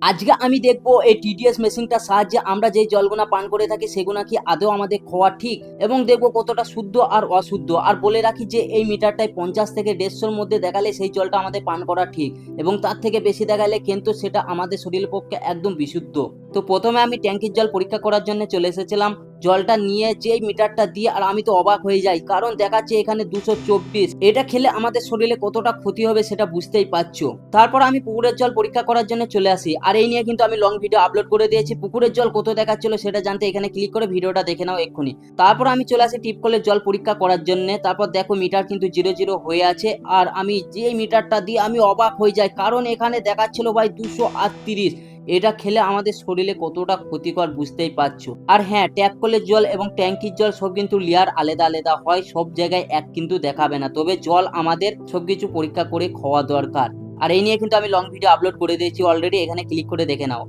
আজকে আমি দেখবো এই টিডিএস মেশিনটার সাহায্যে আমরা যে জলগুনা পান করে থাকি সেগুনা কি আদৌ আমাদের খাওয়া ঠিক, এবং দেখবো কতটা শুদ্ধ আর অশুদ্ধ। আর বলে রাখি যে এই মিটারটায় 50 থেকে 150-র মধ্যে দেখালে সেই জলটা আমাদের পান করা ঠিক, এবং তার থেকে বেশি দেখালে কিন্তু সেটা আমাদের শরীরের পক্ষে একদম বিশুদ্ধ। তো প্রথমে আমি ট্যাঙ্কির জল পরীক্ষা করার জন্য চলে এসেছিলাম। জলটা নিয়ে যেই মিটারটা দিয়ে আর আমি তো অবাক হয়ে যাই, কারণ দেখাচ্ছে এখানে 224। এটা খেলে আমাদের শরীরে কতটা ক্ষতি হবে সেটা বুঝতেই পারছো। তারপর আমি পুকুরের জল পরীক্ষা করার জন্য চলে আসি, আর এই নিয়ে কিন্তু আমি লং ভিডিও আপলোড করে দিয়েছি। পুকুরের জল কত দেখাচ্ছিল সেটা জানতে এখানে ক্লিক করে ভিডিওটা দেখে নাও এক্ষুনি। তারপর আমি চলে আসি টিপকলের জল পরীক্ষা করার জন্য। তারপর দেখো মিটার কিন্তু 00 হয়ে আছে, আর আমি যে মিটারটা দিয়ে আমি অবাক হয়ে যাই, কারণ এখানে দেখাচ্ছিল ভাই 238। এটা খেলে আমাদের শরীরে কতটা ক্ষতিকর বুঝতেই পারছো। আর হ্যাঁ, ট্যাপ কলের জল এবং ট্যাঙ্কির জল সব কিন্তু লেয়ার আলাদা আলাদা হয়, সব জায়গায় এক কিন্তু দেখাবে না। তবে জল আমাদের সবকিছু পরীক্ষা করে খাওয়া দরকার। আর এই নিয়ে কিন্তু আমি লং ভিডিও আপলোড করে দিয়েছি অলরেডি, এখানে ক্লিক করে দেখে নাও।